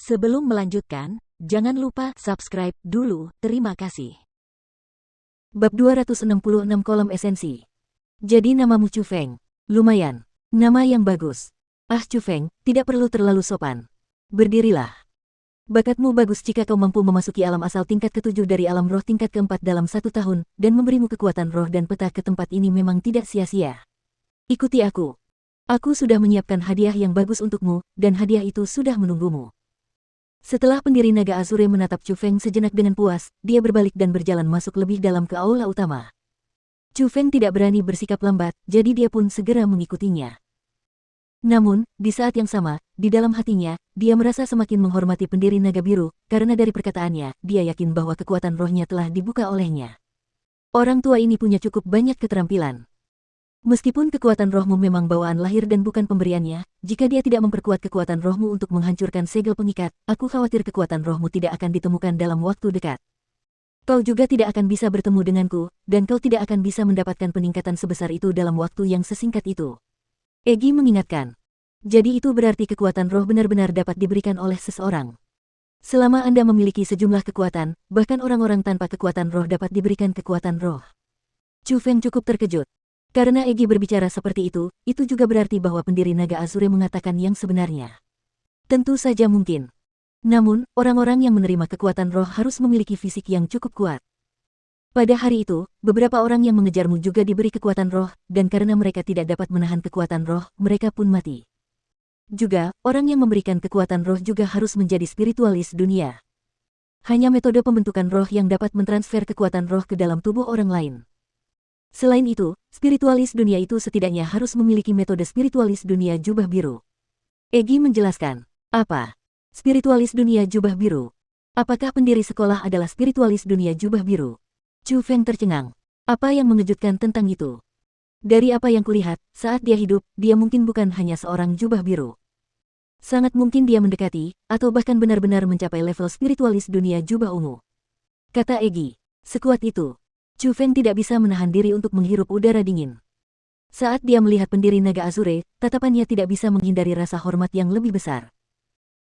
Sebelum melanjutkan, jangan lupa subscribe dulu, terima kasih. Bab 266 Kolom Esensi. Jadi namamu Chu Feng. Lumayan. Nama yang bagus. Ah Chu Feng, tidak perlu terlalu sopan. Berdirilah. Bakatmu bagus jika kau mampu memasuki alam asal tingkat ke-7 dari alam roh tingkat ke-4 dalam 1 tahun, dan memberimu kekuatan roh dan peta ke tempat ini memang tidak sia-sia. Ikuti aku. Aku sudah menyiapkan hadiah yang bagus untukmu, dan hadiah itu sudah menunggumu. Setelah pendiri naga Azure menatap Chu Feng sejenak dengan puas, dia berbalik dan berjalan masuk lebih dalam ke aula utama. Chu Feng tidak berani bersikap lambat, jadi dia pun segera mengikutinya. Namun, di saat yang sama, di dalam hatinya, dia merasa semakin menghormati pendiri naga biru, karena dari perkataannya, dia yakin bahwa kekuatan rohnya telah dibuka olehnya. Orang tua ini punya cukup banyak keterampilan. Meskipun kekuatan rohmu memang bawaan lahir dan bukan pemberiannya, jika dia tidak memperkuat kekuatan rohmu untuk menghancurkan segel pengikat, aku khawatir kekuatan rohmu tidak akan ditemukan dalam waktu dekat. Kau juga tidak akan bisa bertemu denganku, dan kau tidak akan bisa mendapatkan peningkatan sebesar itu dalam waktu yang sesingkat itu. Egi mengingatkan. Jadi itu berarti kekuatan roh benar-benar dapat diberikan oleh seseorang. Selama Anda memiliki sejumlah kekuatan, bahkan orang-orang tanpa kekuatan roh dapat diberikan kekuatan roh. Chu Feng cukup terkejut. Karena Egi berbicara seperti itu juga berarti bahwa pendiri naga Azure mengatakan yang sebenarnya. Tentu saja mungkin. Namun, orang-orang yang menerima kekuatan roh harus memiliki fisik yang cukup kuat. Pada hari itu, beberapa orang yang mengejarmu juga diberi kekuatan roh, dan karena mereka tidak dapat menahan kekuatan roh, mereka pun mati. Juga, orang yang memberikan kekuatan roh juga harus menjadi spiritualis dunia. Hanya metode pembentukan roh yang dapat mentransfer kekuatan roh ke dalam tubuh orang lain. Selain itu, spiritualis dunia itu setidaknya harus memiliki metode spiritualis dunia jubah biru. Egi menjelaskan. Apa? Spiritualis dunia jubah biru? Apakah pendiri sekolah adalah spiritualis dunia jubah biru? Chu Feng tercengang. Apa yang mengejutkan tentang itu? Dari apa yang kulihat, saat dia hidup, dia mungkin bukan hanya seorang jubah biru. Sangat mungkin dia mendekati, atau bahkan benar-benar mencapai level spiritualis dunia jubah ungu. Kata Egi. Sekuat itu. Chu Feng tidak bisa menahan diri untuk menghirup udara dingin. Saat dia melihat pendiri naga Azure, tatapannya tidak bisa menghindari rasa hormat yang lebih besar.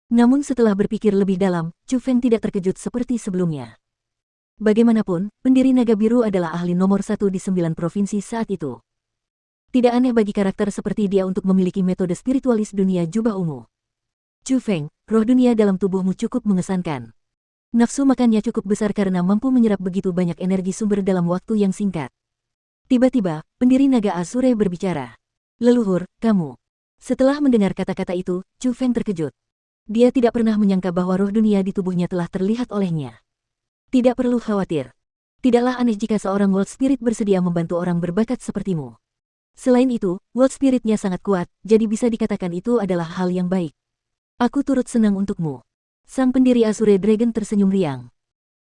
Namun setelah berpikir lebih dalam, Chu Feng tidak terkejut seperti sebelumnya. Bagaimanapun, pendiri naga biru adalah ahli nomor 1 di 9 provinsi saat itu. Tidak aneh bagi karakter seperti dia untuk memiliki metode spiritualis dunia jubah ungu. Chu Feng, roh dunia dalam tubuhmu cukup mengesankan. Nafsu makannya cukup besar karena mampu menyerap begitu banyak energi sumber dalam waktu yang singkat. Tiba-tiba, pendiri naga Azure berbicara. Leluhur, kamu. Setelah mendengar kata-kata itu, Chu Feng terkejut. Dia tidak pernah menyangka bahwa roh dunia di tubuhnya telah terlihat olehnya. Tidak perlu khawatir. Tidaklah aneh jika seorang World Spirit bersedia membantu orang berbakat sepertimu. Selain itu, World Spirit-nya sangat kuat, jadi bisa dikatakan itu adalah hal yang baik. Aku turut senang untukmu. Sang pendiri Azure Dragon tersenyum riang.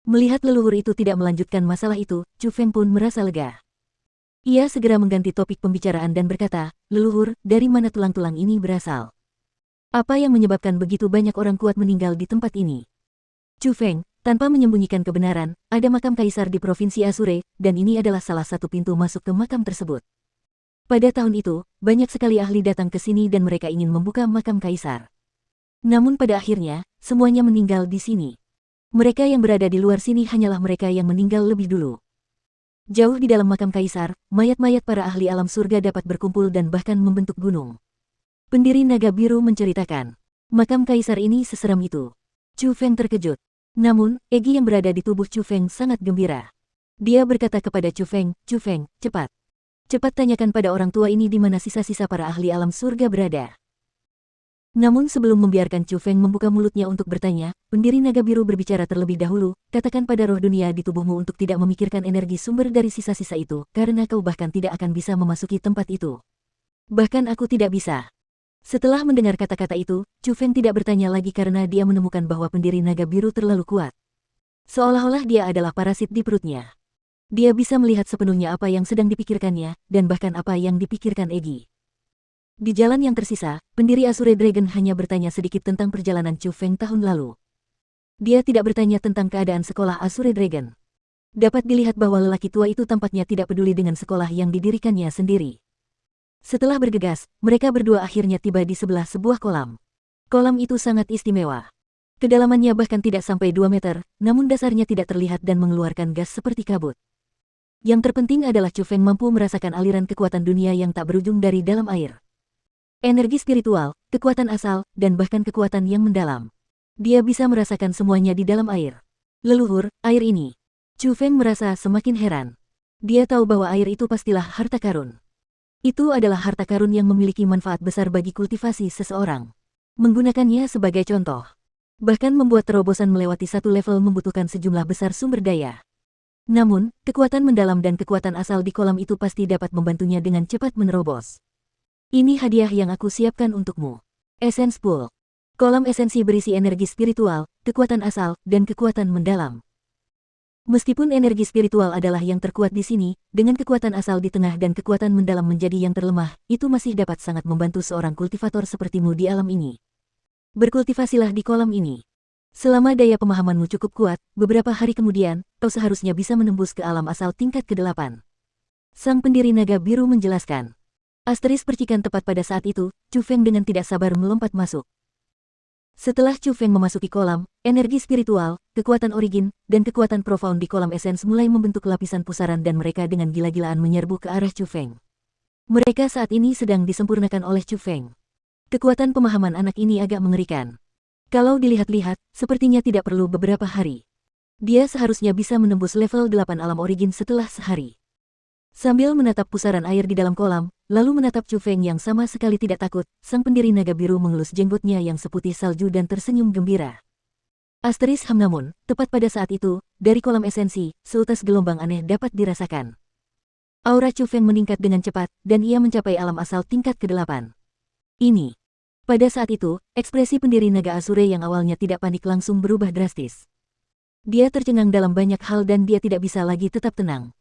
Melihat leluhur itu tidak melanjutkan masalah itu, Chu Feng pun merasa lega. Ia segera mengganti topik pembicaraan dan berkata, leluhur, dari mana tulang-tulang ini berasal? Apa yang menyebabkan begitu banyak orang kuat meninggal di tempat ini? Chu Feng, tanpa menyembunyikan kebenaran, ada makam kaisar di provinsi Azure, dan ini adalah salah satu pintu masuk ke makam tersebut. Pada tahun itu, banyak sekali ahli datang ke sini dan mereka ingin membuka makam kaisar. Namun pada akhirnya, semuanya meninggal di sini. Mereka yang berada di luar sini hanyalah mereka yang meninggal lebih dulu. Jauh di dalam makam kaisar, mayat-mayat para ahli alam surga dapat berkumpul dan bahkan membentuk gunung. Pendiri naga biru menceritakan, makam kaisar ini seseram itu. Chu Feng terkejut. Namun, Egi yang berada di tubuh Chu Feng sangat gembira. Dia berkata kepada Chu Feng, cepat. Cepat tanyakan pada orang tua ini di mana sisa-sisa para ahli alam surga berada. Namun sebelum membiarkan Chu Feng membuka mulutnya untuk bertanya, pendiri naga biru berbicara terlebih dahulu, katakan pada roh dunia di tubuhmu untuk tidak memikirkan energi sumber dari sisa-sisa itu, karena kau bahkan tidak akan bisa memasuki tempat itu. Bahkan aku tidak bisa. Setelah mendengar kata-kata itu, Chu Feng tidak bertanya lagi karena dia menemukan bahwa pendiri naga biru terlalu kuat. Seolah-olah dia adalah parasit di perutnya. Dia bisa melihat sepenuhnya apa yang sedang dipikirkannya, dan bahkan apa yang dipikirkan Egi. Di jalan yang tersisa, pendiri Azure Dragon hanya bertanya sedikit tentang perjalanan Chu Feng tahun lalu. Dia tidak bertanya tentang keadaan sekolah Azure Dragon. Dapat dilihat bahwa lelaki tua itu tampaknya tidak peduli dengan sekolah yang didirikannya sendiri. Setelah bergegas, mereka berdua akhirnya tiba di sebelah sebuah kolam. Kolam itu sangat istimewa. Kedalamannya bahkan tidak sampai 2 meter, namun dasarnya tidak terlihat dan mengeluarkan gas seperti kabut. Yang terpenting adalah Chu Feng mampu merasakan aliran kekuatan dunia yang tak berujung dari dalam air. Energi spiritual, kekuatan asal, dan bahkan kekuatan yang mendalam. Dia bisa merasakan semuanya di dalam air. Leluhur, air ini. Chu Feng merasa semakin heran. Dia tahu bahwa air itu pastilah harta karun. Itu adalah harta karun yang memiliki manfaat besar bagi kultivasi seseorang. Menggunakannya sebagai contoh. Bahkan membuat terobosan melewati satu level membutuhkan sejumlah besar sumber daya. Namun, kekuatan mendalam dan kekuatan asal di kolam itu pasti dapat membantunya dengan cepat menerobos. Ini hadiah yang aku siapkan untukmu. Essence Pool. Kolam esensi berisi energi spiritual, kekuatan asal, dan kekuatan mendalam. Meskipun energi spiritual adalah yang terkuat di sini, dengan kekuatan asal di tengah dan kekuatan mendalam menjadi yang terlemah, itu masih dapat sangat membantu seorang kultivator sepertimu di alam ini. Berkultivasilah di kolam ini. Selama daya pemahamanmu cukup kuat, beberapa hari kemudian, kau seharusnya bisa menembus ke alam asal tingkat ke-8. Sang pendiri naga biru menjelaskan. Asteris percikan tepat pada saat itu, Chu Feng dengan tidak sabar melompat masuk. Setelah Chu Feng memasuki kolam, energi spiritual, kekuatan origin, dan kekuatan profound di kolam esens mulai membentuk lapisan pusaran dan mereka dengan gila-gilaan menyerbu ke arah Chu Feng. Mereka saat ini sedang disempurnakan oleh Chu Feng. Kekuatan pemahaman anak ini agak mengerikan. Kalau dilihat-lihat, sepertinya tidak perlu beberapa hari. Dia seharusnya bisa menembus level 8 alam origin setelah sehari. Sambil menatap pusaran air di dalam kolam, lalu menatap Chu Feng yang sama sekali tidak takut, sang pendiri naga biru mengelus jenggotnya yang seputih salju dan tersenyum gembira. Asteris namun, tepat pada saat itu, dari kolam esensi, seutas gelombang aneh dapat dirasakan. Aura Chu Feng meningkat dengan cepat, dan ia mencapai alam asal tingkat ke-8. Ini. Pada saat itu, ekspresi pendiri naga Asure yang awalnya tidak panik langsung berubah drastis. Dia tercengang dalam banyak hal dan dia tidak bisa lagi tetap tenang.